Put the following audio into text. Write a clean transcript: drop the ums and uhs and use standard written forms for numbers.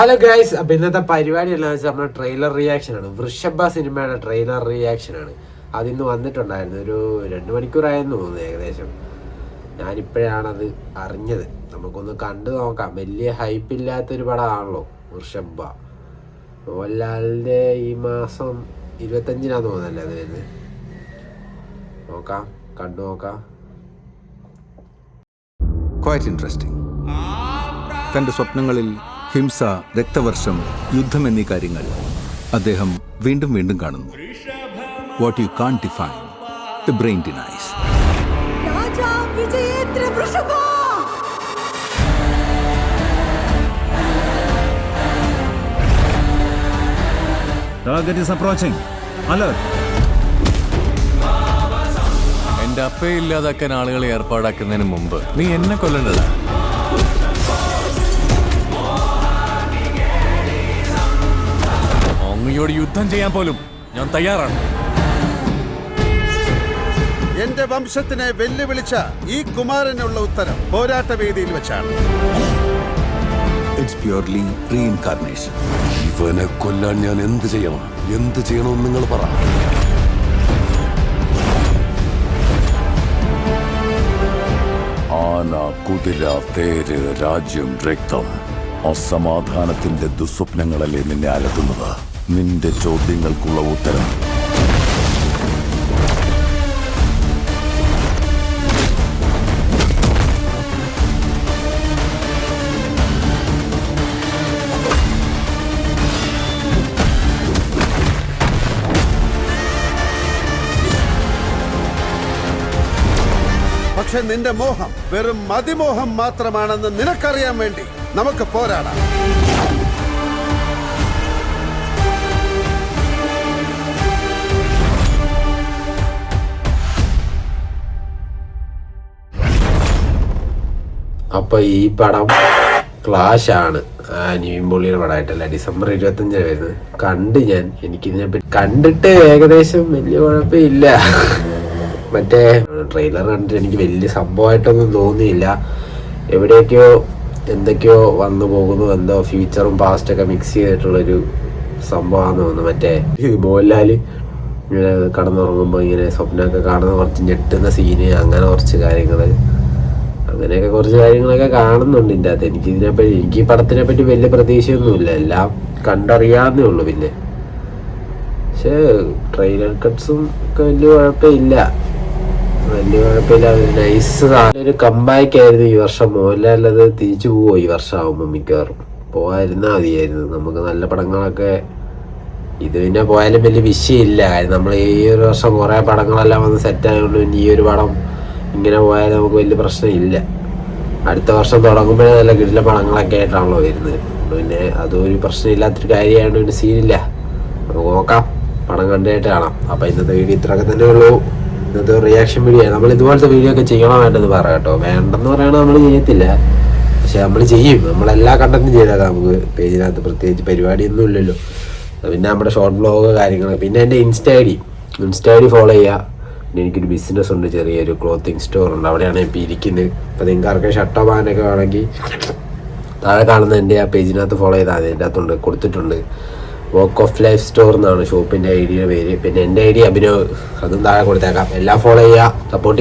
Hello guys, അപ്പൊ ഇന്നത്തെ പരിപാടി എന്താണെന്ന് വെച്ചാൽ നമ്മുടെ ട്രെയിലർ റിയാക്ഷൻ ആണ്. വൃഷഭ സിനിമയുടെ ട്രെയിലർ റിയാക്ഷൻ ആണ്. അതിന്ന് വന്നിട്ടുണ്ടായിരുന്നു. ഒരു 2 മണിക്കൂറായെന്ന് തോന്നുന്നു ഏകദേശം. ഞാനിപ്പോഴാണത് അറിഞ്ഞത്. നമുക്കൊന്ന് കണ്ടു നോക്കാം. വലിയ ഹൈപ്പില്ലാത്തൊരു പടമാണല്ലോ വൃഷഭ. മോഹൻലാലിൻ്റെ ഈ മാസം 25-നാന്ന് തോന്നുന്നല്ലേ അത് വരുന്നത്. നോക്കാം, കണ്ടു നോക്കാം. Quite interesting. തൻ്റെ സ്വപ്നങ്ങളിൽ ഹിംസ, രക്തവർഷം, യുദ്ധം എന്നീ കാര്യങ്ങൾ അദ്ദേഹം വീണ്ടും വീണ്ടും കാണുന്നു. What you can define, the brain denies. Target is approaching. Alert. എന്റെ അപ്പയെ ഇല്ലാതാക്കാൻ ആളുകളെ ഏർപ്പാടാക്കുന്നതിന് മുമ്പ് നീ എന്നെ കൊല്ലേണ്ടതാ. അങ്ങയോട് യുദ്ധം ചെയ്യാൻ പോലും ഞാൻ തയ്യാറാണ്. എന്റെ വംശത്തിനെ വെല്ലുവിളിച്ച ഈ കുമാരനുള്ള ഉത്തരം പോരാട്ട വേദിയിൽ വെച്ചാണ്. It's purely reincarnation. ഇവനെ കൊല്ലാൻ ഞാൻ എന്ത് ചെയ്യണമെന്ന് നിങ്ങൾ പറ. ആന, കുതിര, തേര്, രാജ്യം, രക്തം, അസമാധാനത്തിന്റെ ദുസ്വപ്നങ്ങളല്ലേ നിന്നെ അലട്ടുന്നത്. നിന്റെ ചോദ്യങ്ങൾക്കുള്ള ഉത്തരം പക്ഷെ നിന്റെ മോഹം വെറും മതിമോഹം മാത്രമാണെന്ന് നിനക്കറിയാൻ വേണ്ടി നമുക്ക് പോരാടാം. അപ്പൊ ഈ പടം ക്ലാഷ് ആണ്. നിവിൻപോളിയുടെ പടമായിട്ടല്ല, December 25 വരുന്നത്. എനിക്കിതിനെപ്പറ്റി കണ്ടിട്ട് ഏകദേശം വലിയ കുഴപ്പമില്ല. മറ്റേ ട്രെയിലർ കണ്ടിട്ട് എനിക്ക് വലിയ സംഭവമായിട്ടൊന്നും തോന്നിയില്ല. എവിടെയൊക്കെയോ എന്തൊക്കെയോ വന്നു പോകുന്നു, എന്തോ ഫ്യൂച്ചറും പാസ്റ്റൊക്കെ മിക്സ് ചെയ്തിട്ടുള്ളൊരു സംഭവമാണെന്ന് തോന്നുന്നു. മറ്റേ മോഹൻലാൽ ഇങ്ങനെ കടന്നുറങ്ങുമ്പോൾ ഇങ്ങനെ സ്വപ്നമൊക്കെ കാണുന്ന കുറച്ച് ഞെട്ടുന്ന സീന്, അങ്ങനെ കുറച്ച് കാര്യങ്ങൾ, അങ്ങനെയൊക്കെ കുറച്ച് കാര്യങ്ങളൊക്കെ കാണുന്നുണ്ട് ഇതിൻ്റെ അകത്ത്. എനിക്ക് ഈ പടത്തിനെ പറ്റി വലിയ പ്രതീക്ഷയൊന്നുമില്ല, എല്ലാം കണ്ടറിയാവുന്നേ ഉള്ളൂ. പിന്നെ പക്ഷേ ട്രെയിലർ കട്ട്സും ഒക്കെ വലിയ കുഴപ്പമില്ല. നൈസ് ഒരു കമ്പാക്ക് ആയിരുന്നു ഈ വർഷം. മോഹൻലാൽ അത് തിരിച്ചു പോവോ ഈ വർഷം ആവുമ്പോൾ? മിക്കവാറും പോകാതിരുന്നാൽ മതിയായിരുന്നു. നമുക്ക് നല്ല പടങ്ങളൊക്കെ ഇത് പിന്നെ പോയാലും വലിയ വിഷയമില്ല. കാര്യം നമ്മൾ ഈ ഒരു വർഷം കുറേ പടങ്ങളെല്ലാം വന്ന് സെറ്റായതുകൊണ്ട് പിന്നെ ഈ ഒരു പടം ഇങ്ങനെ പോയാൽ നമുക്ക് വലിയ പ്രശ്നമില്ല. അടുത്ത വർഷം തുടങ്ങുമ്പോഴേ നല്ല കിടില പടങ്ങളൊക്കെ ആയിട്ടാണല്ലോ വരുന്നത്. പിന്നെ അതൊരു പ്രശ്നമില്ലാത്തൊരു കാര്യമായതുകൊണ്ട് പിന്നെ സീനില്ല. നമുക്ക് നോക്കാം, പടം കണ്ടായിട്ട് കാണാം. അപ്പം ഇന്നത്തെ വീഡിയോ ഇത്രയൊക്കെ തന്നെ ഉള്ളൂ. ഇന്നത്തെ റിയാക്ഷൻ വീഡിയോ. നമ്മൾ ഇതുപോലത്തെ വീഡിയോ ഒക്കെ ചെയ്യണമായിട്ടെന്ന് പറയാം കേട്ടോ. വേണ്ടെന്ന് പറയണത് നമ്മൾ ചെയ്യത്തില്ല, പക്ഷെ നമ്മൾ ചെയ്യും. നമ്മളെല്ലാ കണ്ടന്റും ചെയ്തേക്കാം. നമുക്ക് പേജിനകത്ത് പ്രത്യേകിച്ച് പരിപാടിയൊന്നും ഇല്ലല്ലോ. പിന്നെ നമ്മുടെ ഷോർട്ട് വ്ലോഗ് കാര്യങ്ങൾ. പിന്നെ എൻ്റെ ഇൻസ്റ്റ ഐ ഡി ഫോളോ ചെയ്യുക. പിന്നെ എനിക്കൊരു ബിസിനസ് ഉണ്ട്, ചെറിയൊരു ക്ലോത്തിങ് സ്റ്റോർ ഉണ്ട്. അവിടെയാണ് ഇപ്പോൾ ഇരിക്കുന്നത്. അപ്പോൾ നിങ്ങൾക്ക് ആർക്കും ഷർട്ടോ പാനൊക്കെ വേണമെങ്കിൽ താഴെ കാണുന്ന എൻ്റെ ആ പേജിനകത്ത് ഫോളോ ചെയ്താൽ മതി. എൻ്റെ അകത്തുണ്ട്, കൊടുത്തിട്ടുണ്ട്. വർക്ക് ഓഫ് ലൈഫ് സ്റ്റോർ എന്നാണ് ഷോപ്പിൻ്റെ ഐഡിയുടെ പേര്. പിന്നെ എൻ്റെ ഐഡി അഭിനവ്, അതും താഴെ കൊടുത്തേക്കാം. എല്ലാം ഫോളോ ചെയ്യുക, സപ്പോർട്ട്